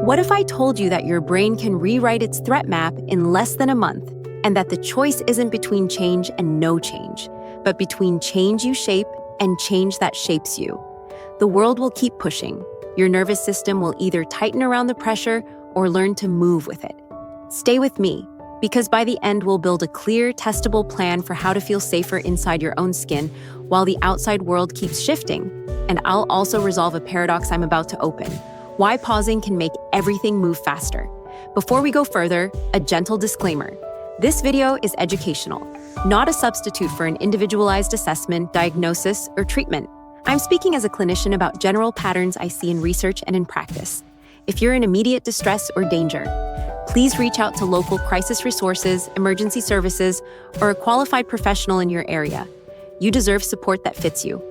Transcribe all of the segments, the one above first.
What if I told you that your brain can rewrite its threat map in less than a month, and that the choice isn't between change and no change, but between change you shape and change that shapes you? The world will keep pushing. Your nervous system will either tighten around the pressure or learn to move with it. Stay with me, because by the end we'll build a clear, testable plan for how to feel safer inside your own skin while the outside world keeps shifting. And I'll also resolve a paradox I'm about to open: why pausing can make everything move faster. Before we go further, a gentle disclaimer. This video is educational, not a substitute for an individualized assessment, diagnosis, or treatment. I'm speaking as a clinician about general patterns I see in research and in practice. If you're in immediate distress or danger, please reach out to local crisis resources, emergency services, or a qualified professional in your area. You deserve support that fits you.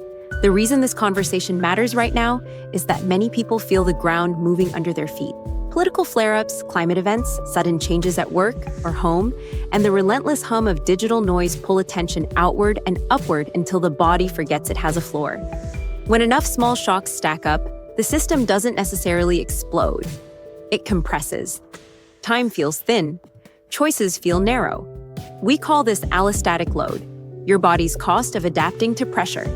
The reason this conversation matters right now is that many people feel the ground moving under their feet. Political flare-ups, climate events, sudden changes at work or home, and the relentless hum of digital noise pull attention outward and upward until the body forgets it has a floor. When enough small shocks stack up, the system doesn't necessarily explode. It compresses. Time feels thin. Choices feel narrow. We call this allostatic load, your body's cost of adapting to pressure.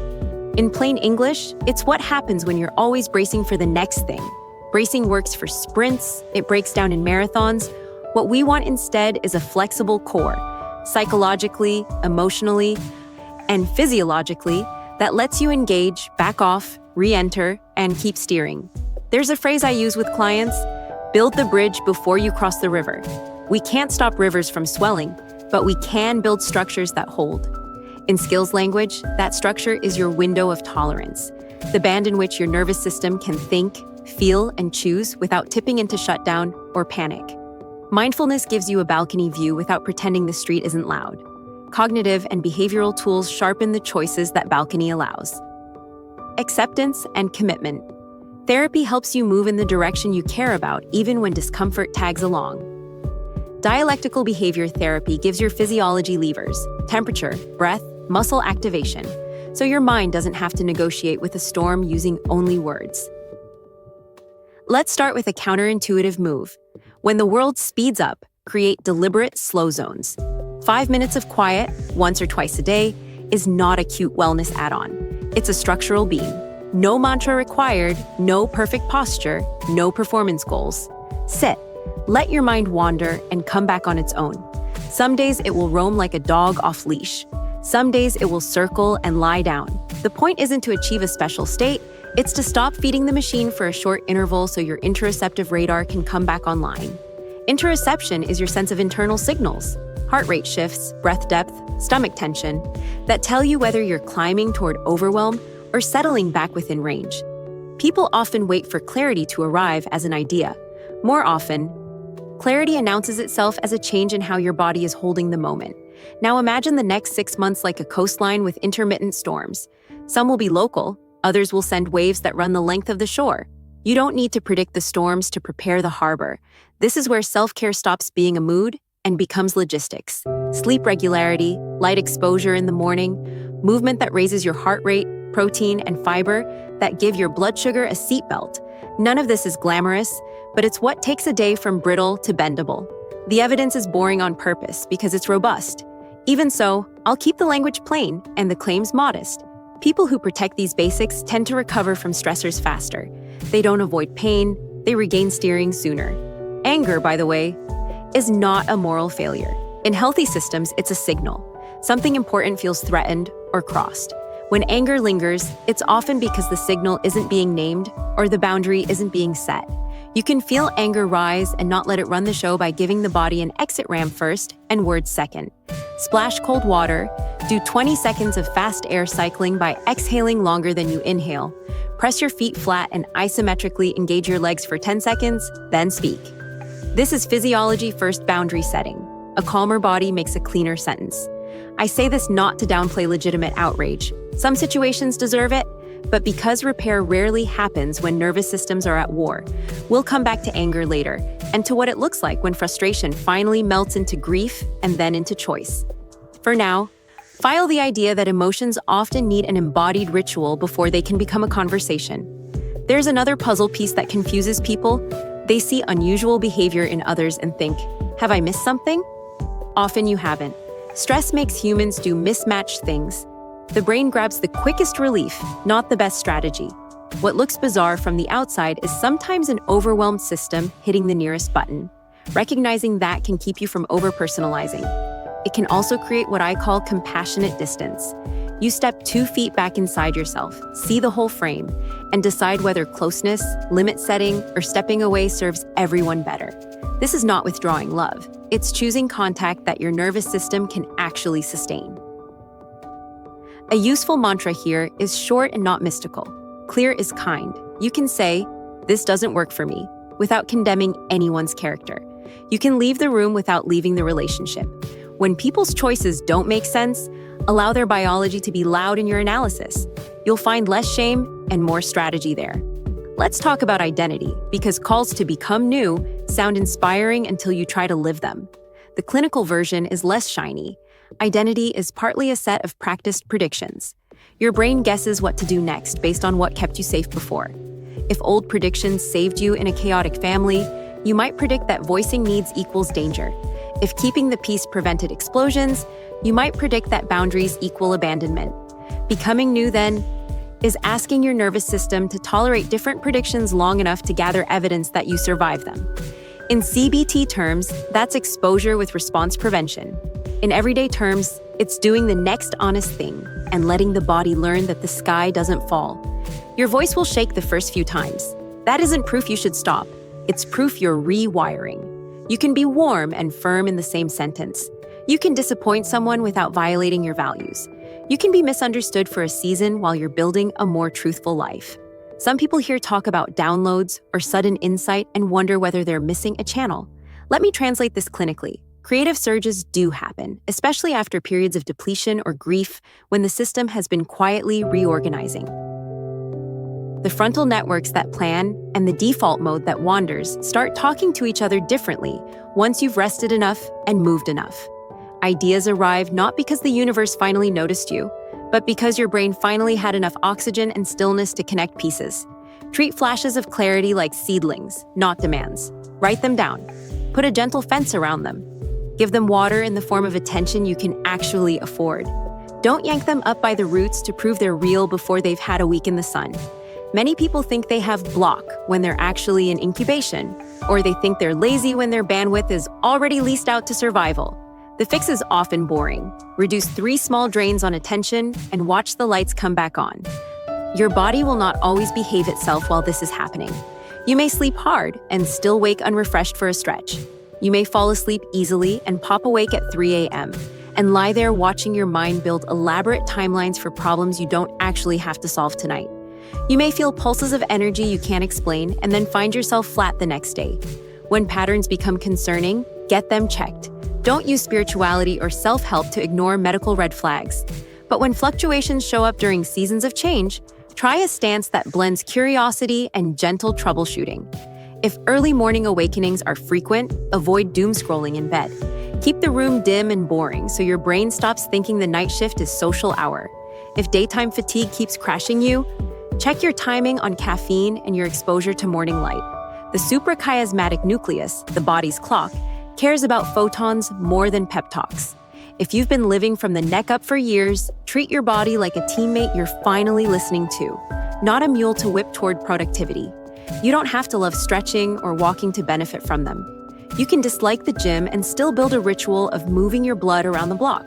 In plain English, it's what happens when you're always bracing for the next thing. Bracing works for sprints, it breaks down in marathons. What we want instead is a flexible core, psychologically, emotionally, and physiologically, that lets you engage, back off, re-enter, and keep steering. There's a phrase I use with clients: build the bridge before you cross the river. We can't stop rivers from swelling, but we can build structures that hold. In skills language, that structure is your window of tolerance, the band in which your nervous system can think, feel, and choose without tipping into shutdown or panic. Mindfulness gives you a balcony view without pretending the street isn't loud. Cognitive and behavioral tools sharpen the choices that balcony allows. Acceptance and commitment. Therapy helps you move in the direction you care about, even when discomfort tags along. Dialectical behavior therapy gives your physiology levers: temperature, breath, muscle activation, so your mind doesn't have to negotiate with a storm using only words. Let's start with a counterintuitive move. When the world speeds up, create deliberate slow zones. 5 minutes of quiet, once or twice a day, is not a cute wellness add-on. It's a structural beam. No mantra required, no perfect posture, no performance goals. Sit, let your mind wander, and come back on its own. Some days it will roam like a dog off leash. Some days it will circle and lie down. The point isn't to achieve a special state, it's to stop feeding the machine for a short interval so your interoceptive radar can come back online. Interoception is your sense of internal signals, heart rate shifts, breath depth, stomach tension, that tell you whether you're climbing toward overwhelm or settling back within range. People often wait for clarity to arrive as an idea. More often, clarity announces itself as a change in how your body is holding the moment. Now imagine the next 6 months like a coastline with intermittent storms. Some will be local, others will send waves that run the length of the shore. You don't need to predict the storms to prepare the harbor. This is where self-care stops being a mood and becomes logistics. Sleep regularity, light exposure in the morning, movement that raises your heart rate, protein, and fiber that give your blood sugar a seatbelt. None of this is glamorous, but it's what takes a day from brittle to bendable. The evidence is boring on purpose because it's robust. Even so, I'll keep the language plain and the claims modest. People who protect these basics tend to recover from stressors faster. They don't avoid pain, they regain steering sooner. Anger, by the way, is not a moral failure. In healthy systems, it's a signal. Something important feels threatened or crossed. When anger lingers, it's often because the signal isn't being named or the boundary isn't being set. You can feel anger rise and not let it run the show by giving the body an exit ramp first and words second. Splash cold water, do 20 seconds of fast air cycling by exhaling longer than you inhale. Press your feet flat and isometrically engage your legs for 10 seconds, then speak. This is physiology first boundary setting. A calmer body makes a cleaner sentence. I say this not to downplay legitimate outrage. Some situations deserve it, but because repair rarely happens when nervous systems are at war, we'll come back to anger later, and to what it looks like when frustration finally melts into grief and then into choice. For now, file the idea that emotions often need an embodied ritual before they can become a conversation. There's another puzzle piece that confuses people: They see unusual behavior in others and think, have I missed something? Often you haven't. Stress makes humans do mismatched things. The brain grabs the quickest relief, not the best strategy. What looks bizarre from the outside is sometimes an overwhelmed system hitting the nearest button. Recognizing that can keep you from over-personalizing. It can also create what I call compassionate distance. You step 2 feet back inside yourself, see the whole frame, and decide whether closeness, limit setting, or stepping away serves everyone better. This is not withdrawing love. It's choosing contact that your nervous system can actually sustain. A useful mantra here is short and not mystical. Clear is kind. You can say, "This doesn't work for me," without condemning anyone's character. You can leave the room without leaving the relationship. When people's choices don't make sense, allow their biology to be loud in your analysis. You'll find less shame and more strategy there. Let's talk about identity, because calls to become new sound inspiring until you try to live them. The clinical version is less shiny. Identity is partly a set of practiced predictions. Your brain guesses what to do next based on what kept you safe before. If old predictions saved you in a chaotic family, you might predict that voicing needs equals danger. If keeping the peace prevented explosions, you might predict that boundaries equal abandonment. Becoming new, then, is asking your nervous system to tolerate different predictions long enough to gather evidence that you survive them. In CBT terms, that's exposure with response prevention. In everyday terms, it's doing the next honest thing and letting the body learn that the sky doesn't fall. Your voice will shake the first few times. That isn't proof you should stop. It's proof you're rewiring. You can be warm and firm in the same sentence. You can disappoint someone without violating your values. You can be misunderstood for a season while you're building a more truthful life. Some people here talk about downloads or sudden insight and wonder whether they're missing a channel. Let me translate this clinically. Creative surges do happen, especially after periods of depletion or grief when the system has been quietly reorganizing. The frontal networks that plan and the default mode that wanders start talking to each other differently once you've rested enough and moved enough. Ideas arrive not because the universe finally noticed you, but because your brain finally had enough oxygen and stillness to connect pieces. Treat flashes of clarity like seedlings, not demands. Write them down. Put a gentle fence around them. Give them water in the form of attention you can actually afford. Don't yank them up by the roots to prove they're real before they've had a week in the sun. Many people think they have block when they're actually in incubation, or they think they're lazy when their bandwidth is already leased out to survival. The fix is often boring. Reduce 3 small drains on attention and watch the lights come back on. Your body will not always behave itself while this is happening. You may sleep hard and still wake unrefreshed for a stretch. You may fall asleep easily and pop awake at 3 a.m. and lie there watching your mind build elaborate timelines for problems you don't actually have to solve tonight. You may feel pulses of energy you can't explain and then find yourself flat the next day. When patterns become concerning, get them checked. Don't use spirituality or self-help to ignore medical red flags. But when fluctuations show up during seasons of change, try a stance that blends curiosity and gentle troubleshooting. If early morning awakenings are frequent, avoid doom scrolling in bed. Keep the room dim and boring so your brain stops thinking the night shift is social hour. If daytime fatigue keeps crashing you, check your timing on caffeine and your exposure to morning light. The suprachiasmatic nucleus, the body's clock, cares about photons more than pep talks. If you've been living from the neck up for years, treat your body like a teammate you're finally listening to, not a mule to whip toward productivity. You don't have to love stretching or walking to benefit from them. You can dislike the gym and still build a ritual of moving your blood around the block.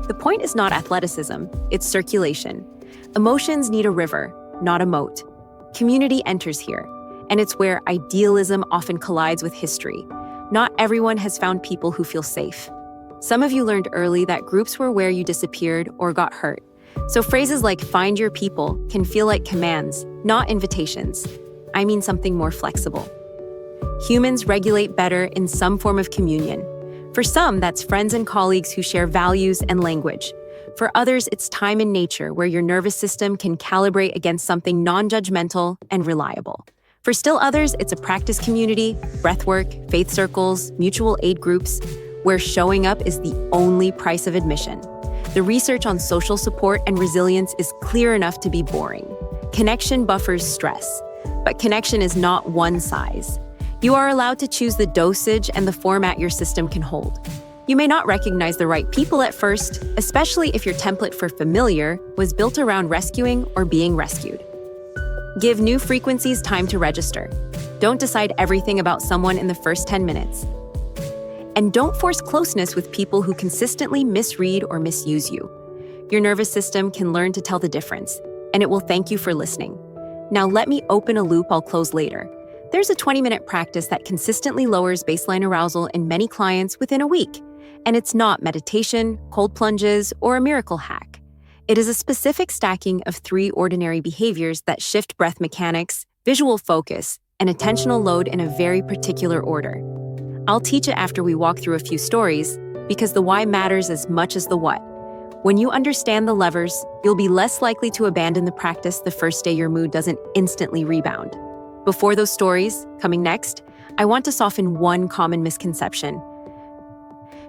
The point is not athleticism, it's circulation. Emotions need a river, not a moat. Community enters here, and it's where idealism often collides with history. Not everyone has found people who feel safe. Some of you learned early that groups were where you disappeared or got hurt. So phrases like "find your people" can feel like commands, not invitations. I mean something more flexible. Humans regulate better in some form of communion. For some, that's friends and colleagues who share values and language. For others, it's time in nature where your nervous system can calibrate against something non-judgmental and reliable. For still others, it's a practice community, breathwork, faith circles, mutual aid groups, where showing up is the only price of admission. The research on social support and resilience is clear enough to be boring. Connection buffers stress, but connection is not one size. You are allowed to choose the dosage and the format your system can hold. You may not recognize the right people at first, especially if your template for familiar was built around rescuing or being rescued. Give new frequencies time to register. Don't decide everything about someone in the first 10 minutes. And don't force closeness with people who consistently misread or misuse you. Your nervous system can learn to tell the difference, and it will thank you for listening. Now let me open a loop I'll close later. There's a 20-minute practice that consistently lowers baseline arousal in many clients within a week. And it's not meditation, cold plunges, or a miracle hack. It is a specific stacking of 3 ordinary behaviors that shift breath mechanics, visual focus, and attentional load in a very particular order. I'll teach it after we walk through a few stories, because the why matters as much as the what. When you understand the levers, you'll be less likely to abandon the practice the first day your mood doesn't instantly rebound. Before those stories, coming next, I want to soften one common misconception.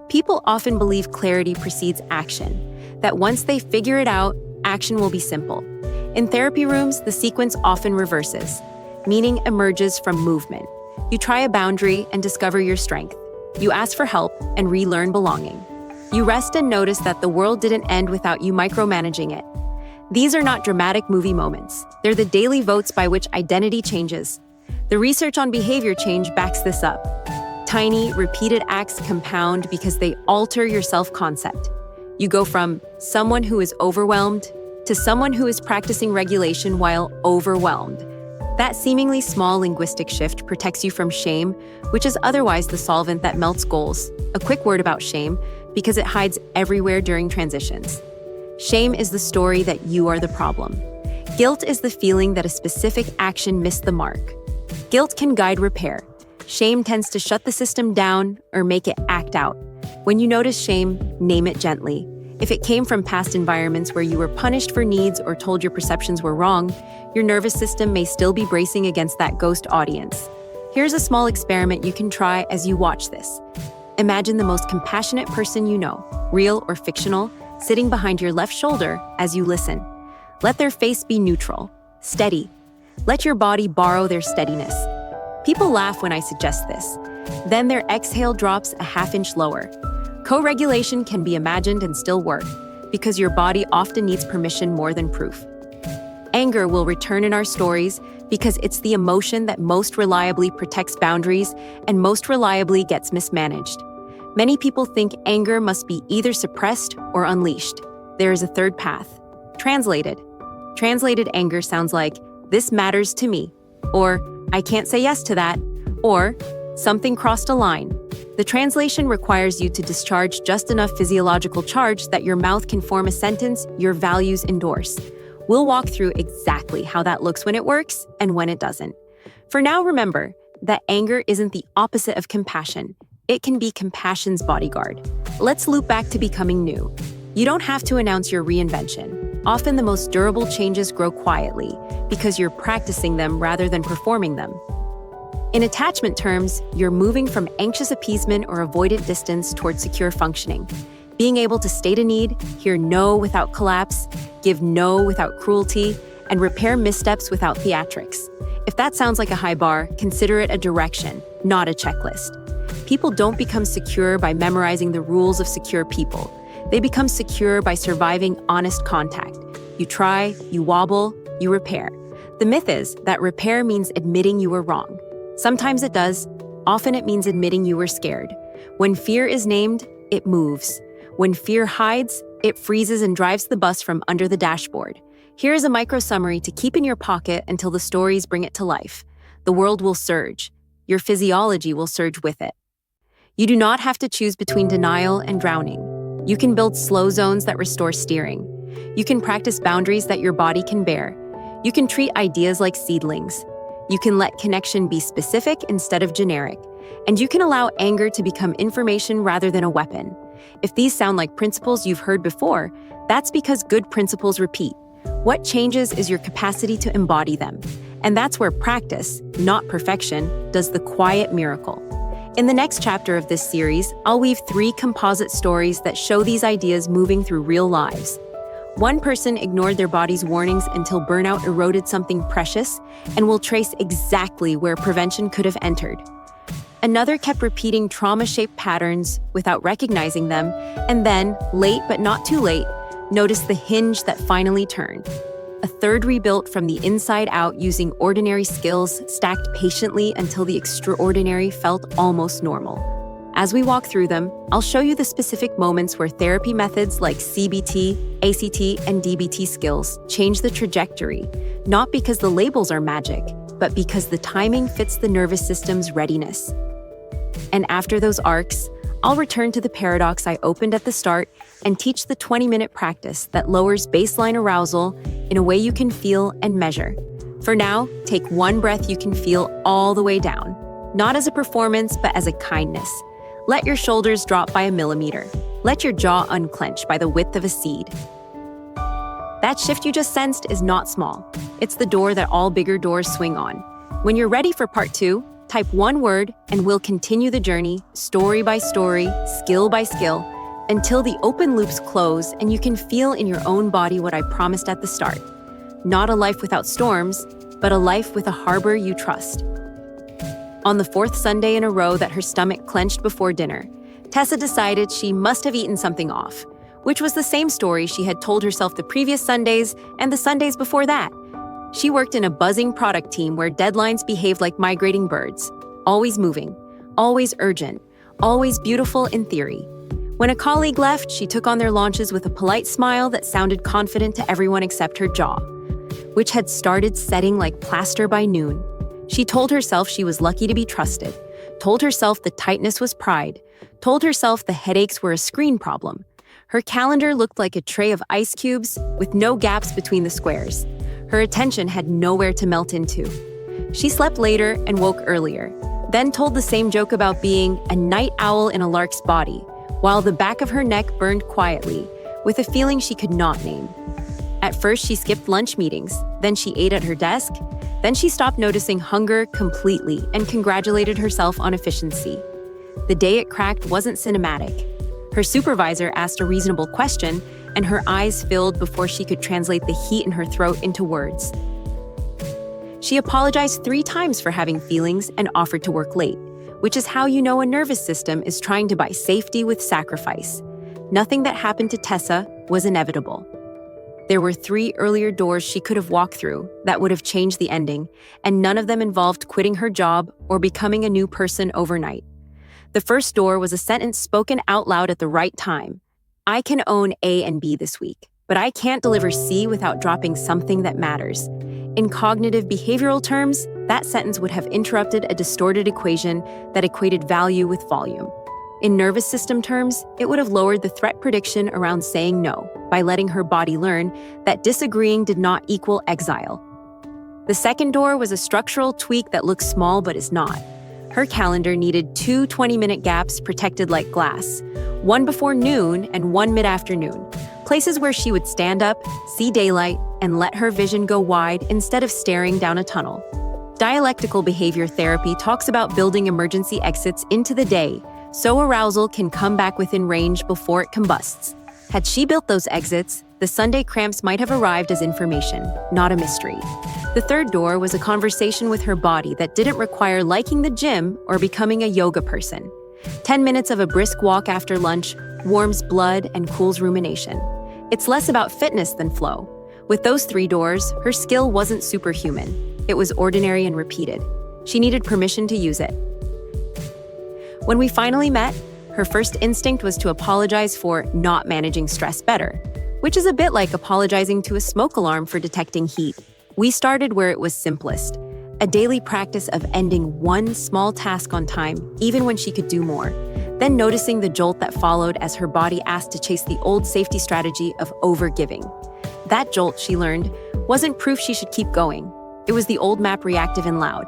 People often believe clarity precedes action, that once they figure it out, action will be simple. In therapy rooms, the sequence often reverses. Meaning emerges from movement. You try a boundary and discover your strength. You ask for help and relearn belonging. You rest and notice that the world didn't end without you micromanaging it. These are not dramatic movie moments. They're the daily votes by which identity changes. The research on behavior change backs this up. Tiny, repeated acts compound because they alter your self-concept. You go from someone who is overwhelmed to someone who is practicing regulation while overwhelmed. That seemingly small linguistic shift protects you from shame, which is otherwise the solvent that melts goals. A quick word about shame, because it hides everywhere during transitions. Shame is the story that you are the problem. Guilt is the feeling that a specific action missed the mark. Guilt can guide repair. Shame tends to shut the system down or make it act out. When you notice shame, name it gently. If it came from past environments where you were punished for needs or told your perceptions were wrong, your nervous system may still be bracing against that ghost audience. Here's a small experiment you can try as you watch this. Imagine the most compassionate person you know, real or fictional, sitting behind your left shoulder as you listen. Let their face be neutral, steady. Let your body borrow their steadiness. People laugh when I suggest this. Then their exhale drops a half-inch lower. Co-regulation can be imagined and still work, because your body often needs permission more than proof. Anger will return in our stories because it's the emotion that most reliably protects boundaries and most reliably gets mismanaged. Many people think anger must be either suppressed or unleashed. There is a third path. Translated. Translated anger sounds like, "This matters to me," or "I can't say yes to that," or "Something crossed a line." The translation requires you to discharge just enough physiological charge that your mouth can form a sentence your values endorse. We'll walk through exactly how that looks when it works and when it doesn't. For now, remember that anger isn't the opposite of compassion. It can be compassion's bodyguard. Let's loop back to becoming new. You don't have to announce your reinvention. Often the most durable changes grow quietly because you're practicing them rather than performing them. In attachment terms, you're moving from anxious appeasement or avoidant distance towards secure functioning. Being able to state a need, hear no without collapse, give no without cruelty, and repair missteps without theatrics. If that sounds like a high bar, consider it a direction, not a checklist. People don't become secure by memorizing the rules of secure people. They become secure by surviving honest contact. You try, you wobble, you repair. The myth is that repair means admitting you were wrong. Sometimes it does. Often it means admitting you were scared. When fear is named, it moves. When fear hides, it freezes and drives the bus from under the dashboard. Here is a micro summary to keep in your pocket until the stories bring it to life. The world will surge. Your physiology will surge with it. You do not have to choose between denial and drowning. You can build slow zones that restore steering. You can practice boundaries that your body can bear. You can treat ideas like seedlings. You can let connection be specific instead of generic. And you can allow anger to become information rather than a weapon. If these sound like principles you've heard before, that's because good principles repeat. What changes is your capacity to embody them. And that's where practice, not perfection, does the quiet miracle. In the next chapter of this series, I'll weave 3 composite stories that show these ideas moving through real lives. One person ignored their body's warnings until burnout eroded something precious, and will trace exactly where prevention could have entered. Another kept repeating trauma-shaped patterns without recognizing them, and then, late but not too late, noticed the hinge that finally turned. A third rebuilt from the inside out using ordinary skills stacked patiently until the extraordinary felt almost normal. As we walk through them, I'll show you the specific moments where therapy methods like CBT, ACT, and DBT skills change the trajectory, not because the labels are magic, but because the timing fits the nervous system's readiness. And after those arcs, I'll return to the paradox I opened at the start and teach the 20-minute practice that lowers baseline arousal in a way you can feel and measure. For now, take one breath you can feel all the way down, not as a performance, but as a kindness. Let your shoulders drop by a millimeter. Let your jaw unclench by the width of a seed. That shift you just sensed is not small. It's the door that all bigger doors swing on. When you're ready for part 2, type one word and we'll continue the journey, story by story, skill by skill, until the open loops close and you can feel in your own body what I promised at the start. Not a life without storms, but a life with a harbor you trust. On the 4th Sunday in a row that her stomach clenched before dinner, Tessa decided she must have eaten something off, which was the same story she had told herself the previous Sundays and the Sundays before that. She worked in a buzzing product team where deadlines behaved like migrating birds, always moving, always urgent, always beautiful in theory. When a colleague left, she took on their launches with a polite smile that sounded confident to everyone except her jaw, which had started setting like plaster by noon. She told herself she was lucky to be trusted, told herself the tightness was pride, told herself the headaches were a screen problem. Her calendar looked like a tray of ice cubes with no gaps between the squares. Her attention had nowhere to melt into. She slept later and woke earlier, then told the same joke about being a night owl in a lark's body, while the back of her neck burned quietly, with a feeling she could not name. At first, she skipped lunch meetings, then she ate at her desk, then she stopped noticing hunger completely and congratulated herself on efficiency. The day it cracked wasn't cinematic. Her supervisor asked a reasonable question, and her eyes filled before she could translate the heat in her throat into words. She apologized 3 times for having feelings and offered to work late, which is how you know a nervous system is trying to buy safety with sacrifice. Nothing that happened to Tessa was inevitable. There were 3 earlier doors she could have walked through that would have changed the ending, and none of them involved quitting her job or becoming a new person overnight. The first door was a sentence spoken out loud at the right time. I can own A and B this week, but I can't deliver C without dropping something that matters. In cognitive behavioral terms, that sentence would have interrupted a distorted equation that equated value with volume. In nervous system terms, it would have lowered the threat prediction around saying no by letting her body learn that disagreeing did not equal exile. The second door was a structural tweak that looks small but is not. Her calendar needed 2 20-minute gaps protected like glass, one before noon and one mid-afternoon, places where she would stand up, see daylight, and let her vision go wide instead of staring down a tunnel. Dialectical behavior therapy talks about building emergency exits into the day so arousal can come back within range before it combusts. Had she built those exits, the Sunday cramps might have arrived as information, not a mystery. The third door was a conversation with her body that didn't require liking the gym or becoming a yoga person. 10 minutes of a brisk walk after lunch warms blood and cools rumination. It's less about fitness than flow. With those 3 doors, her skill wasn't superhuman. It was ordinary and repeated. She needed permission to use it. When we finally met, her first instinct was to apologize for not managing stress better, which is a bit like apologizing to a smoke alarm for detecting heat. We started where it was simplest, a daily practice of ending one small task on time, even when she could do more, then noticing the jolt that followed as her body asked to chase the old safety strategy of overgiving. That jolt, she learned, wasn't proof she should keep going. It was the old map reactive and loud.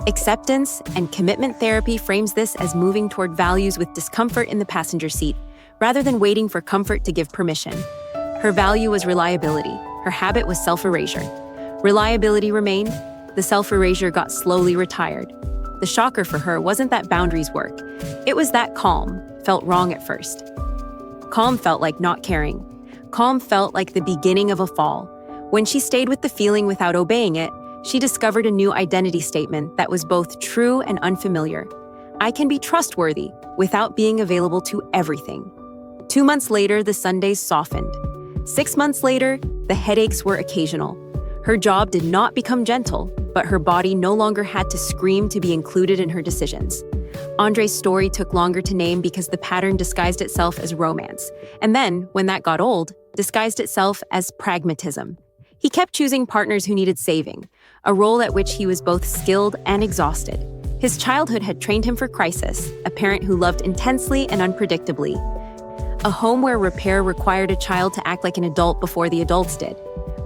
Acceptance and commitment therapy frames this as moving toward values with discomfort in the passenger seat, rather than waiting for comfort to give permission. Her value was reliability. Her habit was self-erasure. Reliability remained. The self-erasure got slowly retired. The shocker for her wasn't that boundaries work. It was that calm felt wrong at first. Calm felt like not caring. Calm felt like the beginning of a fall. When she stayed with the feeling without obeying it, she discovered a new identity statement that was both true and unfamiliar. I can be trustworthy without being available to everything. 2 months later, the Sundays softened. 6 months later, the headaches were occasional. Her job did not become gentle, but her body no longer had to scream to be included in her decisions. Andre's story took longer to name because the pattern disguised itself as romance, and then, when that got old, disguised itself as pragmatism. He kept choosing partners who needed saving, a role at which he was both skilled and exhausted. His childhood had trained him for crisis, a parent who loved intensely and unpredictably, a home where repair required a child to act like an adult before the adults did.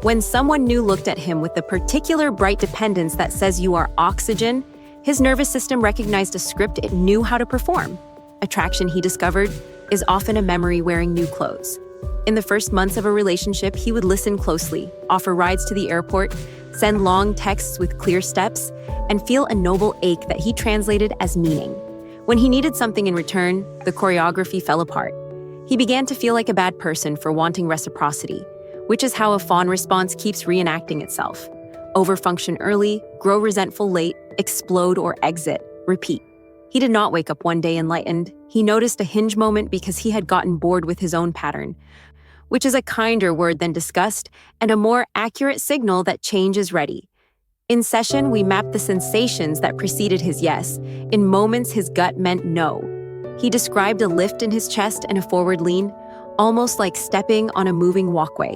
When someone new looked at him with the particular bright dependence that says you are oxygen, his nervous system recognized a script it knew how to perform. Attraction, he discovered, is often a memory wearing new clothes. In the first months of a relationship, he would listen closely, offer rides to the airport, send long texts with clear steps, and feel a noble ache that he translated as meaning. When he needed something in return, the choreography fell apart. He began to feel like a bad person for wanting reciprocity, which is how a fawn response keeps reenacting itself. Overfunction early, grow resentful late, explode or exit, repeat. He did not wake up one day enlightened. He noticed a hinge moment because he had gotten bored with his own pattern, which is a kinder word than disgust and a more accurate signal that change is ready. In session, we mapped the sensations that preceded his yes. In moments, his gut meant no. He described a lift in his chest and a forward lean, almost like stepping on a moving walkway.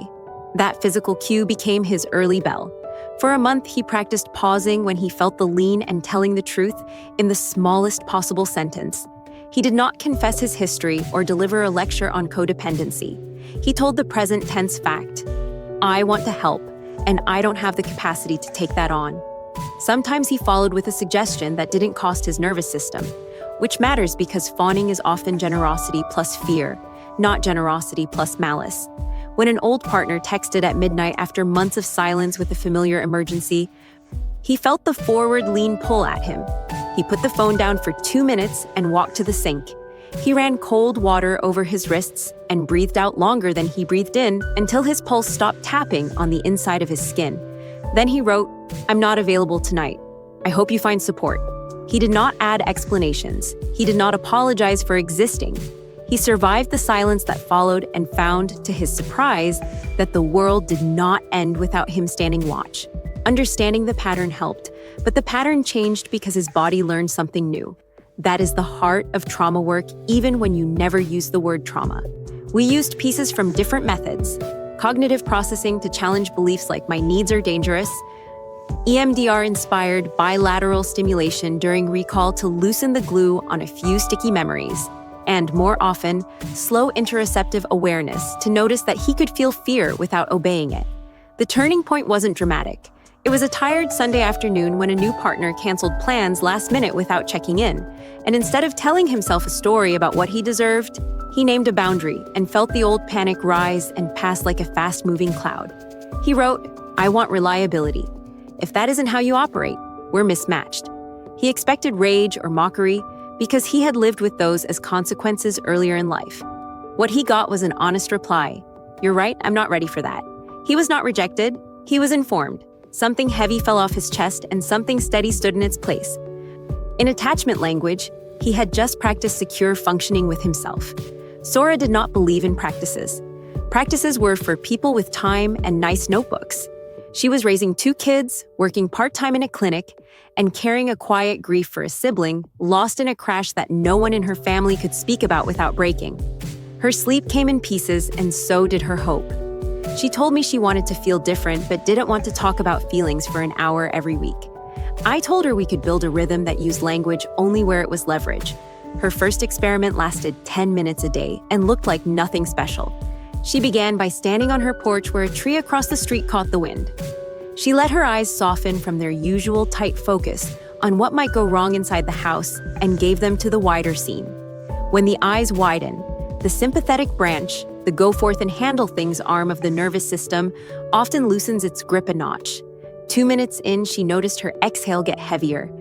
That physical cue became his early bell. For a month, he practiced pausing when he felt the lean and telling the truth in the smallest possible sentence. He did not confess his history or deliver a lecture on codependency. He told the present tense fact, I want to help, and I don't have the capacity to take that on. Sometimes he followed with a suggestion that didn't cost his nervous system, which matters because fawning is often generosity plus fear, not generosity plus malice. When an old partner texted at midnight after months of silence with a familiar emergency, he felt the forward lean pull at him. He put the phone down for 2 minutes and walked to the sink. He ran cold water over his wrists and breathed out longer than he breathed in until his pulse stopped tapping on the inside of his skin. Then he wrote, I'm not available tonight. I hope you find support. He did not add explanations. He did not apologize for existing. He survived the silence that followed and found, to his surprise, that the world did not end without him standing watch. Understanding the pattern helped, but the pattern changed because his body learned something new. That is the heart of trauma work, even when you never use the word trauma. We used pieces from different methods: cognitive processing to challenge beliefs like my needs are dangerous, EMDR-inspired bilateral stimulation during recall to loosen the glue on a few sticky memories, and more often, slow interoceptive awareness to notice that he could feel fear without obeying it. The turning point wasn't dramatic. It was a tired Sunday afternoon when a new partner canceled plans last minute without checking in, and instead of telling himself a story about what he deserved, he named a boundary and felt the old panic rise and pass like a fast-moving cloud. He wrote, I want reliability. If that isn't how you operate, we're mismatched. He expected rage or mockery because he had lived with those as consequences earlier in life. What he got was an honest reply. You're right, I'm not ready for that. He was not rejected, he was informed. Something heavy fell off his chest and something steady stood in its place. In attachment language, he had just practiced secure functioning with himself. Sora did not believe in practices. Practices were for people with time and nice notebooks. She was raising 2 kids, working part-time in a clinic, and carrying a quiet grief for a sibling lost in a crash that no one in her family could speak about without breaking. Her sleep came in pieces, and so did her hope. She told me she wanted to feel different but didn't want to talk about feelings for an hour every week. I told her we could build a rhythm that used language only where it was leverage. Her first experiment lasted 10 minutes a day and looked like nothing special. She began by standing on her porch where a tree across the street caught the wind. She let her eyes soften from their usual tight focus on what might go wrong inside the house and gave them to the wider scene. When the eyes widen, the sympathetic branch, the go forth and handle things arm of the nervous system, often loosens its grip a notch. 2 minutes in, she noticed her exhale get heavier.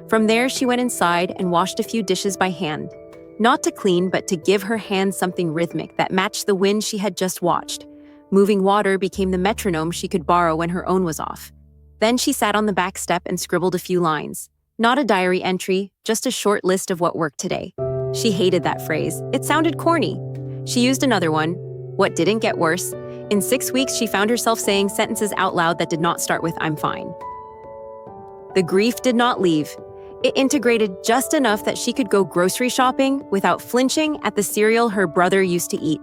From there, she went inside and washed a few dishes by hand. Not to clean, but to give her hands something rhythmic that matched the wind she had just watched. Moving water became the metronome she could borrow when her own was off. Then she sat on the back step and scribbled a few lines. Not a diary entry, just a short list of what worked today. She hated that phrase. It sounded corny. She used another one. What didn't get worse? In 6 weeks, she found herself saying sentences out loud that did not start with "I'm fine." The grief did not leave. It integrated just enough that she could go grocery shopping without flinching at the cereal her brother used to eat.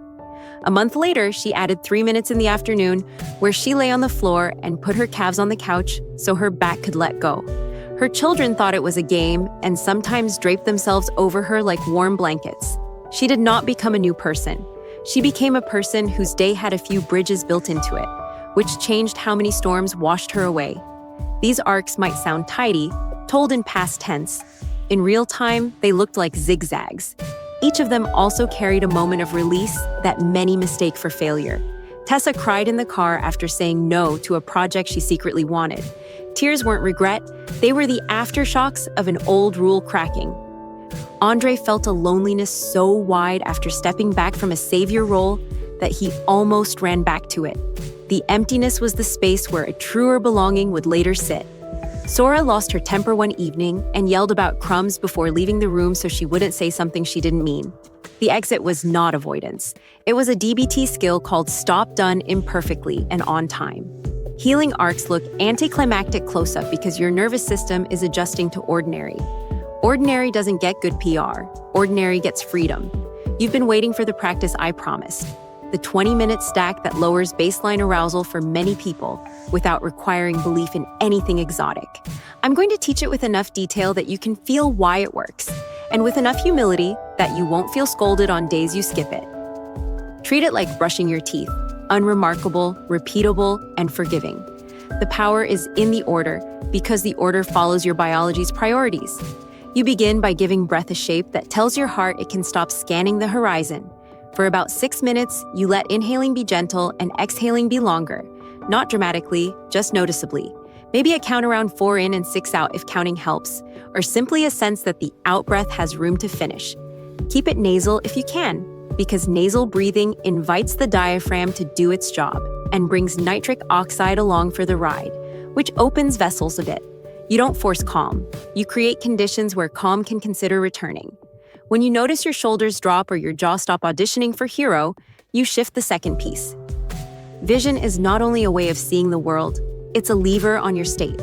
A month later, she added 3 minutes in the afternoon where she lay on the floor and put her calves on the couch so her back could let go. Her children thought it was a game and sometimes draped themselves over her like warm blankets. She did not become a new person. She became a person whose day had a few bridges built into it, which changed how many storms washed her away. These arcs might sound tidy, told in past tense. In real time, they looked like zigzags. Each of them also carried a moment of release that many mistake for failure. Tessa cried in the car after saying no to a project she secretly wanted. Tears weren't regret, they were the aftershocks of an old rule cracking. Andre felt a loneliness so wide after stepping back from a savior role that he almost ran back to it. The emptiness was the space where a truer belonging would later sit. Sora lost her temper one evening and yelled about crumbs before leaving the room so she wouldn't say something she didn't mean. The exit was not avoidance. It was a DBT skill called Stop Done Imperfectly and On Time. Healing arcs look anticlimactic close-up because your nervous system is adjusting to ordinary. Ordinary doesn't get good PR. Ordinary gets freedom. You've been waiting for the practice I promised. The 20-minute stack that lowers baseline arousal for many people without requiring belief in anything exotic. I'm going to teach it with enough detail that you can feel why it works, and with enough humility that you won't feel scolded on days you skip it. Treat it like brushing your teeth, unremarkable, repeatable, and forgiving. The power is in the order because the order follows your biology's priorities. You begin by giving breath a shape that tells your heart it can stop scanning the horizon. For about 6 minutes, you let inhaling be gentle and exhaling be longer. Not dramatically, just noticeably. Maybe a count around 4 in and 6 out if counting helps, or simply a sense that the out-breath has room to finish. Keep it nasal if you can, because nasal breathing invites the diaphragm to do its job and brings nitric oxide along for the ride, which opens vessels a bit. You don't force calm. You create conditions where calm can consider returning. When you notice your shoulders drop or your jaw stop auditioning for hero, you shift the second piece. Vision is not only a way of seeing the world, it's a lever on your state.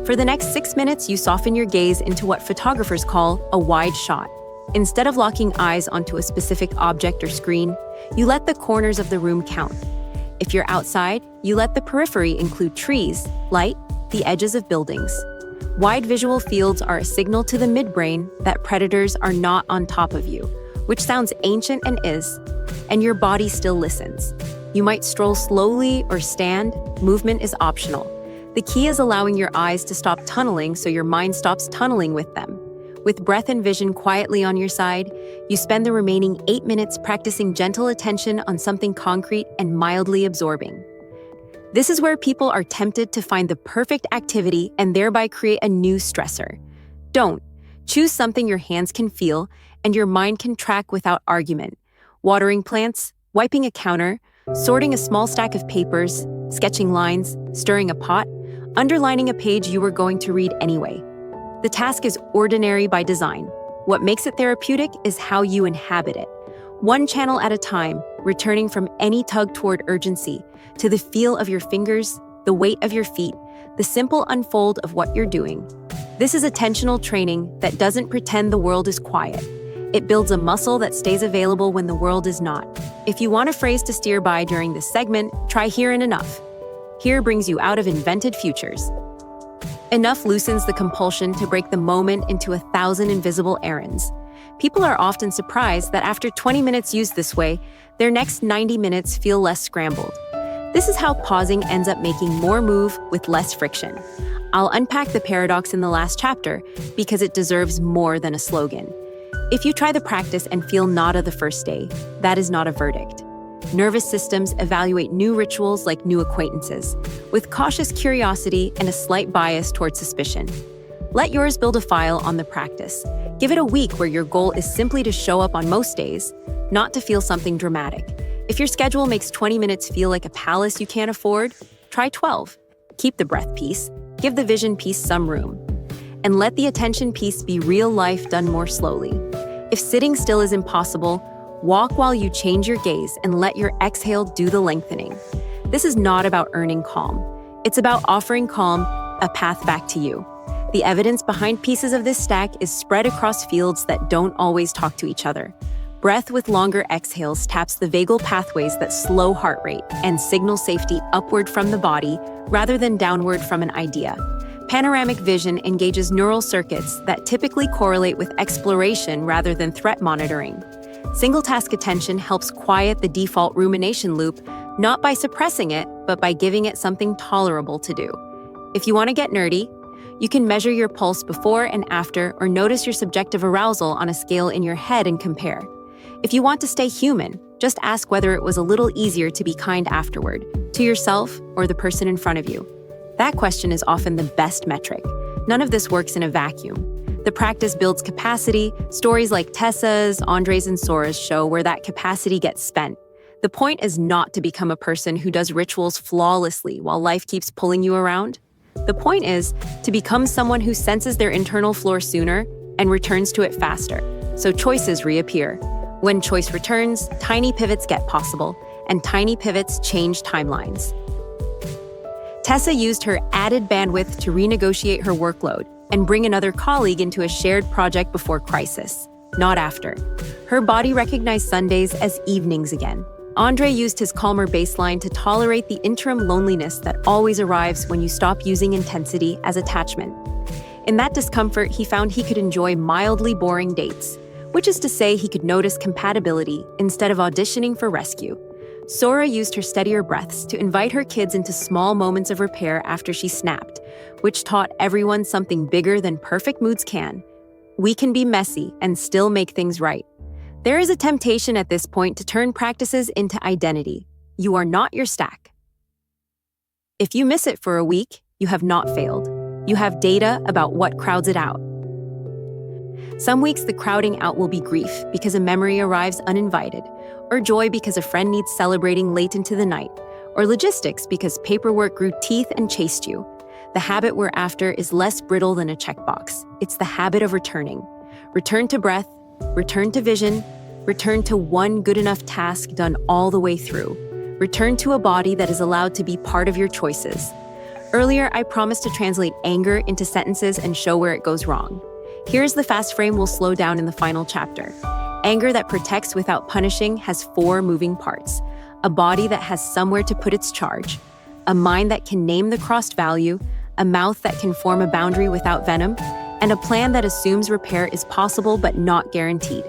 For the next 6 minutes, you soften your gaze into what photographers call a wide shot. Instead of locking eyes onto a specific object or screen, you let the corners of the room count. If you're outside, you let the periphery include trees, light, the edges of buildings. Wide visual fields are a signal to the midbrain that predators are not on top of you, which sounds ancient and is, and your body still listens. You might stroll slowly or stand. Movement is optional. The key is allowing your eyes to stop tunneling so your mind stops tunneling with them. With breath and vision quietly on your side, you spend the remaining 8 minutes practicing gentle attention on something concrete and mildly absorbing. This is where people are tempted to find the perfect activity and thereby create a new stressor. Don't. Choose something your hands can feel and your mind can track without argument. Watering plants, wiping a counter, sorting a small stack of papers, sketching lines, stirring a pot, underlining a page you were going to read anyway. The task is ordinary by design. What makes it therapeutic is how you inhabit it. One channel at a time, returning from any tug toward urgency to the feel of your fingers, the weight of your feet, the simple unfold of what you're doing. This is attentional training that doesn't pretend the world is quiet. It builds a muscle that stays available when the world is not. If you want a phrase to steer by during this segment, try here and enough. Here brings you out of invented futures. Enough loosens the compulsion to break the moment into 1,000 invisible errands. People are often surprised that after 20 minutes used this way, their next 90 minutes feel less scrambled. This is how pausing ends up making more move with less friction. I'll unpack the paradox in the last chapter because it deserves more than a slogan. If you try the practice and feel nada the first day, that is not a verdict. Nervous systems evaluate new rituals like new acquaintances, with cautious curiosity and a slight bias toward suspicion. Let yours build a file on the practice. Give it a week where your goal is simply to show up on most days, not to feel something dramatic. If your schedule makes 20 minutes feel like a palace you can't afford, try 12. Keep the breath piece. Give the vision piece some room. and let the attention piece be real life done more slowly. If sitting still is impossible, walk while you change your gaze and let your exhale do the lengthening. This is not about earning calm. It's about offering calm a path back to you. The evidence behind pieces of this stack is spread across fields that don't always talk to each other. Breath with longer exhales taps the vagal pathways that slow heart rate and signal safety upward from the body rather than downward from an idea. Panoramic vision engages neural circuits that typically correlate with exploration rather than threat monitoring. Single-task attention helps quiet the default rumination loop, not by suppressing it, but by giving it something tolerable to do. If you want to get nerdy, you can measure your pulse before and after or notice your subjective arousal on a scale in your head and compare. If you want to stay human, just ask whether it was a little easier to be kind afterward, to yourself or the person in front of you. That question is often the best metric. None of this works in a vacuum. The practice builds capacity. Stories like Tessa's, Andre's, and Sora's show where that capacity gets spent. The point is not to become a person who does rituals flawlessly while life keeps pulling you around. The point is to become someone who senses their internal floor sooner and returns to it faster, so choices reappear. When choice returns, tiny pivots get possible, and tiny pivots change timelines. Tessa used her added bandwidth to renegotiate her workload and bring another colleague into a shared project before crisis, not after. Her body recognized Sundays as evenings again. Andre used his calmer baseline to tolerate the interim loneliness that always arrives when you stop using intensity as attachment. In that discomfort, he found he could enjoy mildly boring dates, which is to say he could notice compatibility instead of auditioning for rescue. Sora used her steadier breaths to invite her kids into small moments of repair after she snapped, which taught everyone something bigger than perfect moods can. We can be messy and still make things right. There is a temptation at this point to turn practices into identity. You are not your stack. If you miss it for a week, you have not failed. You have data about what crowds it out. Some weeks the crowding out will be grief because a memory arrives uninvited, or joy because a friend needs celebrating late into the night, or logistics because paperwork grew teeth and chased you. The habit we're after is less brittle than a checkbox. It's the habit of returning. Return to breath, return to vision, return to one good enough task done all the way through. Return to a body that is allowed to be part of your choices. Earlier, I promised to translate anger into sentences and show where it goes wrong. Here's the fast frame we'll slow down in the final chapter. Anger that protects without punishing has 4 moving parts. A body that has somewhere to put its charge. A mind that can name the crossed value. A mouth that can form a boundary without venom. And a plan that assumes repair is possible but not guaranteed.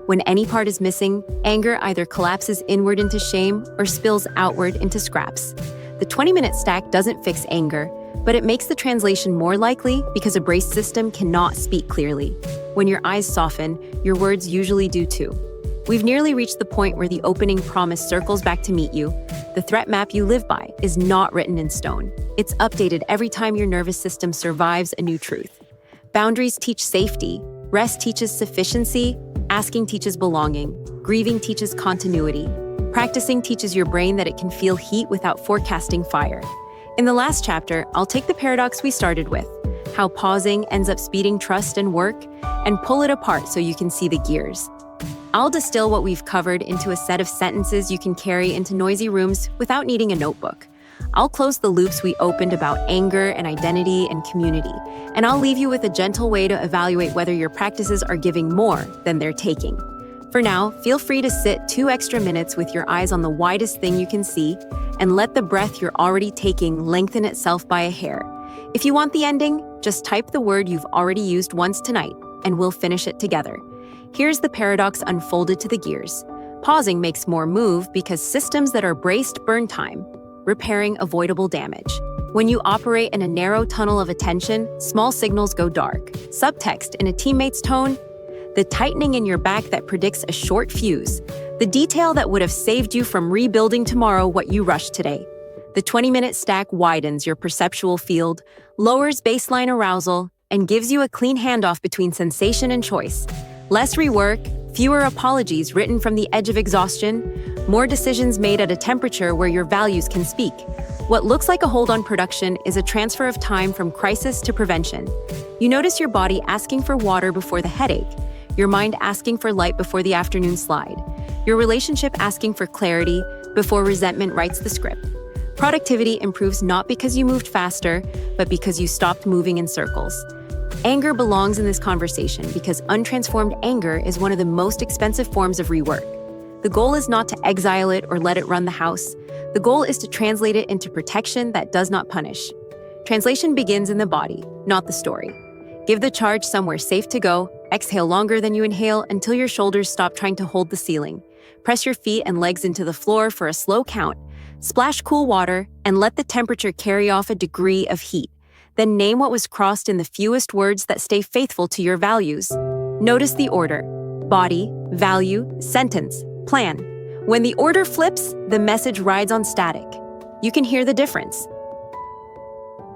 When any part is missing, anger either collapses inward into shame or spills outward into scraps. The 20-minute stack doesn't fix anger, but it makes the translation more likely because a braced system cannot speak clearly. When your eyes soften, your words usually do too. We've nearly reached the point where the opening promise circles back to meet you. The threat map you live by is not written in stone. It's updated every time your nervous system survives a new truth. Boundaries teach safety. Rest teaches sufficiency. Asking teaches belonging. Grieving teaches continuity. Practicing teaches your brain that it can feel heat without forecasting fire. In the last chapter, I'll take the paradox we started with, how pausing ends up speeding trust and work, and pull it apart so you can see the gears. I'll distill what we've covered into a set of sentences you can carry into noisy rooms without needing a notebook. I'll close the loops we opened about anger and identity and community, and I'll leave you with a gentle way to evaluate whether your practices are giving more than they're taking. For now, feel free to sit 2 extra minutes with your eyes on the widest thing you can see, and let the breath you're already taking lengthen itself by a hair. If you want the ending, just type the word you've already used once tonight, and we'll finish it together. Here's the paradox unfolded to the gears. Pausing makes more move because systems that are braced burn time, repairing avoidable damage. When you operate in a narrow tunnel of attention, small signals go dark. Subtext in a teammate's tone, the tightening in your back that predicts a short fuse, the detail that would have saved you from rebuilding tomorrow what you rushed today. The 20-minute stack widens your perceptual field, lowers baseline arousal, and gives you a clean handoff between sensation and choice. Less rework, fewer apologies written from the edge of exhaustion, more decisions made at a temperature where your values can speak. What looks like a hold on production is a transfer of time from crisis to prevention. You notice your body asking for water before the headache, your mind asking for light before the afternoon slide, your relationship asking for clarity before resentment writes the script. Productivity improves not because you moved faster, but because you stopped moving in circles. Anger belongs in this conversation because untransformed anger is one of the most expensive forms of rework. The goal is not to exile it or let it run the house. The goal is to translate it into protection that does not punish. Translation begins in the body, not the story. Give the charge somewhere safe to go, exhale longer than you inhale until your shoulders stop trying to hold the ceiling. Press your feet and legs into the floor for a slow count. Splash cool water and let the temperature carry off a degree of heat. Then name what was crossed in the fewest words that stay faithful to your values. Notice the order: body, value, sentence, plan. When the order flips, the message rides on static. You can hear the difference.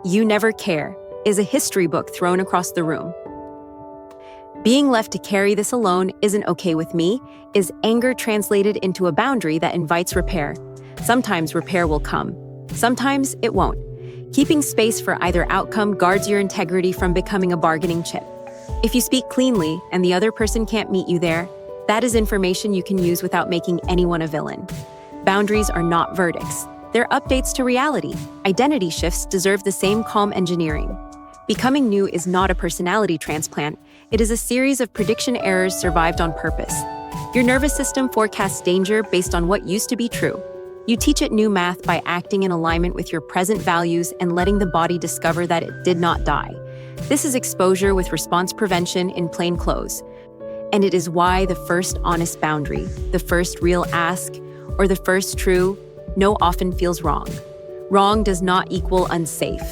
"You never care" is a history book thrown across the room. "Being left to carry this alone isn't okay with me" is anger translated into a boundary that invites repair. Sometimes repair will come. Sometimes it won't. Keeping space for either outcome guards your integrity from becoming a bargaining chip. If you speak cleanly and the other person can't meet you there, that is information you can use without making anyone a villain. Boundaries are not verdicts. They're updates to reality. Identity shifts deserve the same calm engineering. Becoming new is not a personality transplant. It is a series of prediction errors survived on purpose. Your nervous system forecasts danger based on what used to be true. You teach it new math by acting in alignment with your present values and letting the body discover that it did not die. This is exposure with response prevention in plain clothes. And it is why the first honest boundary, the first real ask, or the first true no often feels wrong. Wrong does not equal unsafe.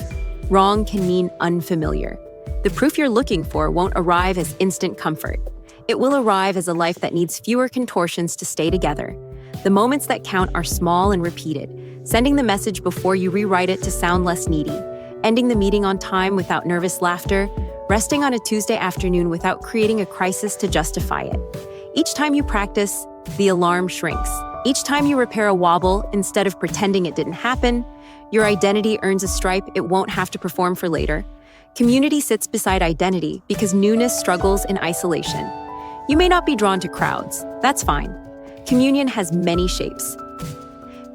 Wrong can mean unfamiliar. The proof you're looking for won't arrive as instant comfort. It will arrive as a life that needs fewer contortions to stay together. The moments that count are small and repeated, sending the message before you rewrite it to sound less needy, ending the meeting on time without nervous laughter, resting on a Tuesday afternoon without creating a crisis to justify it. Each time you practice, the alarm shrinks. Each time you repair a wobble, instead of pretending it didn't happen, your identity earns a stripe it won't have to perform for later. Community sits beside identity because newness struggles in isolation. You may not be drawn to crowds. That's fine. Communion has many shapes.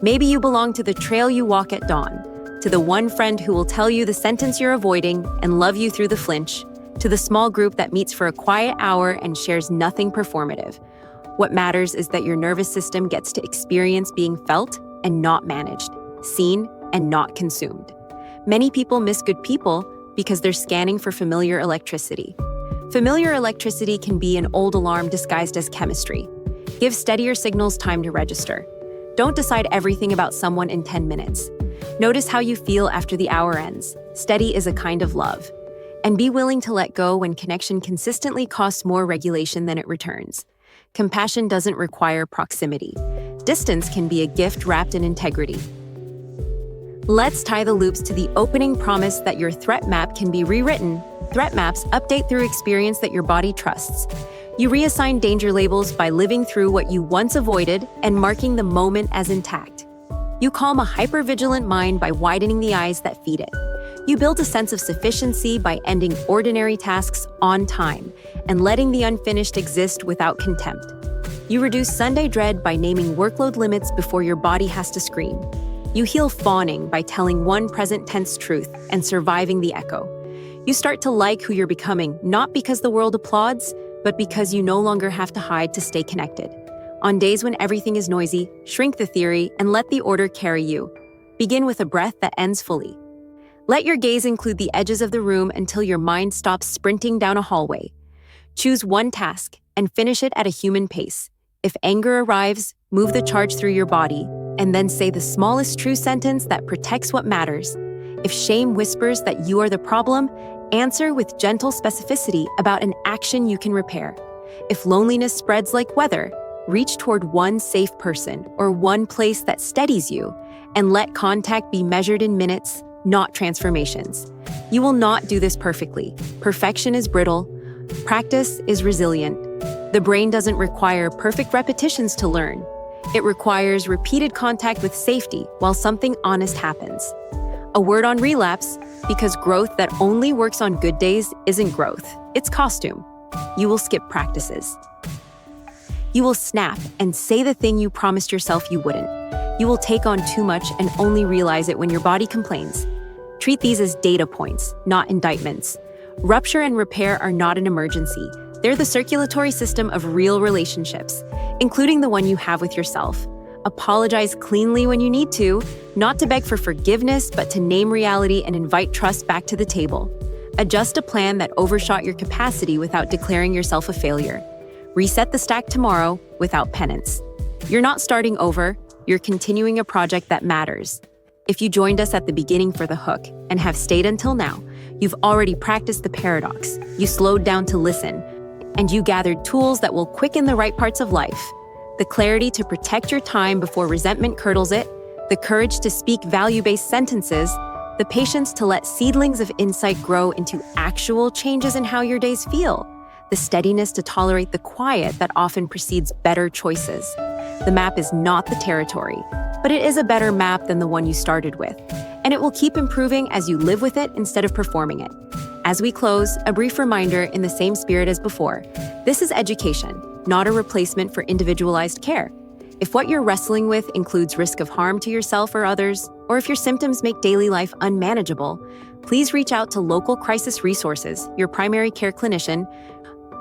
Maybe you belong to the trail you walk at dawn, to the one friend who will tell you the sentence you're avoiding and love you through the flinch, to the small group that meets for a quiet hour and shares nothing performative. What matters is that your nervous system gets to experience being felt and not managed, seen and not consumed. Many people miss good people because they're scanning for familiar electricity. Familiar electricity can be an old alarm disguised as chemistry. Give steadier signals time to register. Don't decide everything about someone in 10 minutes. Notice how you feel after the hour ends. Steady is a kind of love. And be willing to let go when connection consistently costs more regulation than it returns. Compassion doesn't require proximity. Distance can be a gift wrapped in integrity. Let's tie the loops to the opening promise that your threat map can be rewritten. Threat maps update through experience that your body trusts. You reassign danger labels by living through what you once avoided and marking the moment as intact. You calm a hypervigilant mind by widening the eyes that feed it. You build a sense of sufficiency by ending ordinary tasks on time and letting the unfinished exist without contempt. You reduce Sunday dread by naming workload limits before your body has to scream. You heal fawning by telling one present tense truth and surviving the echo. You start to like who you're becoming, not because the world applauds, but because you no longer have to hide to stay connected. On days when everything is noisy, shrink the theory and let the order carry you. Begin with a breath that ends fully. Let your gaze include the edges of the room until your mind stops sprinting down a hallway. Choose one task and finish it at a human pace. If anger arrives, move the charge through your body, and then say the smallest true sentence that protects what matters. If shame whispers that you are the problem, answer with gentle specificity about an action you can repair. If loneliness spreads like weather, reach toward one safe person or one place that steadies you, and let contact be measured in minutes, not transformations. You will not do this perfectly. Perfection is brittle. Practice is resilient. The brain doesn't require perfect repetitions to learn. It requires repeated contact with safety while something honest happens. A word on relapse, because growth that only works on good days isn't growth, it's costume. You will skip practices. You will snap and say the thing you promised yourself you wouldn't. You will take on too much and only realize it when your body complains. Treat these as data points, not indictments. Rupture and repair are not an emergency. They're the circulatory system of real relationships, including the one you have with yourself. Apologize cleanly when you need to, not to beg for forgiveness, but to name reality and invite trust back to the table. Adjust a plan that overshot your capacity without declaring yourself a failure. Reset the stack tomorrow without penance. You're not starting over, you're continuing a project that matters. If you joined us at the beginning for the hook and have stayed until now, you've already practiced the paradox, you slowed down to listen, and you gathered tools that will quicken the right parts of life. The clarity to protect your time before resentment curdles it, the courage to speak value-based sentences, the patience to let seedlings of insight grow into actual changes in how your days feel, the steadiness to tolerate the quiet that often precedes better choices. The map is not the territory, but it is a better map than the one you started with, and it will keep improving as you live with it instead of performing it. As we close, a brief reminder in the same spirit as before. This is education, not a replacement for individualized care. If what you're wrestling with includes risk of harm to yourself or others, or if your symptoms make daily life unmanageable, please reach out to local crisis resources, your primary care clinician,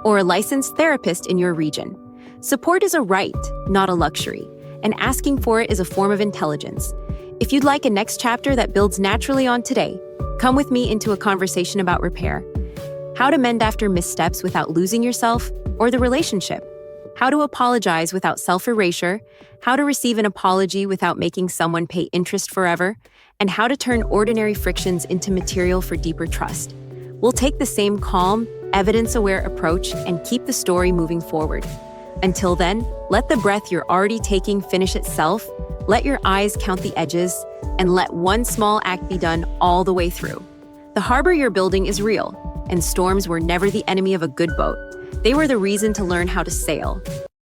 or a licensed therapist in your region. Support is a right, not a luxury, and asking for it is a form of intelligence. If you'd like a next chapter that builds naturally on today, come with me into a conversation about repair. How to mend after missteps without losing yourself or the relationship. How to apologize without self-erasure. How to receive an apology without making someone pay interest forever. And how to turn ordinary frictions into material for deeper trust. We'll take the same calm, evidence-aware approach and keep the story moving forward. Until then, let the breath you're already taking finish itself, let your eyes count the edges, and let one small act be done all the way through. The harbor you're building is real, and storms were never the enemy of a good boat. They were the reason to learn how to sail.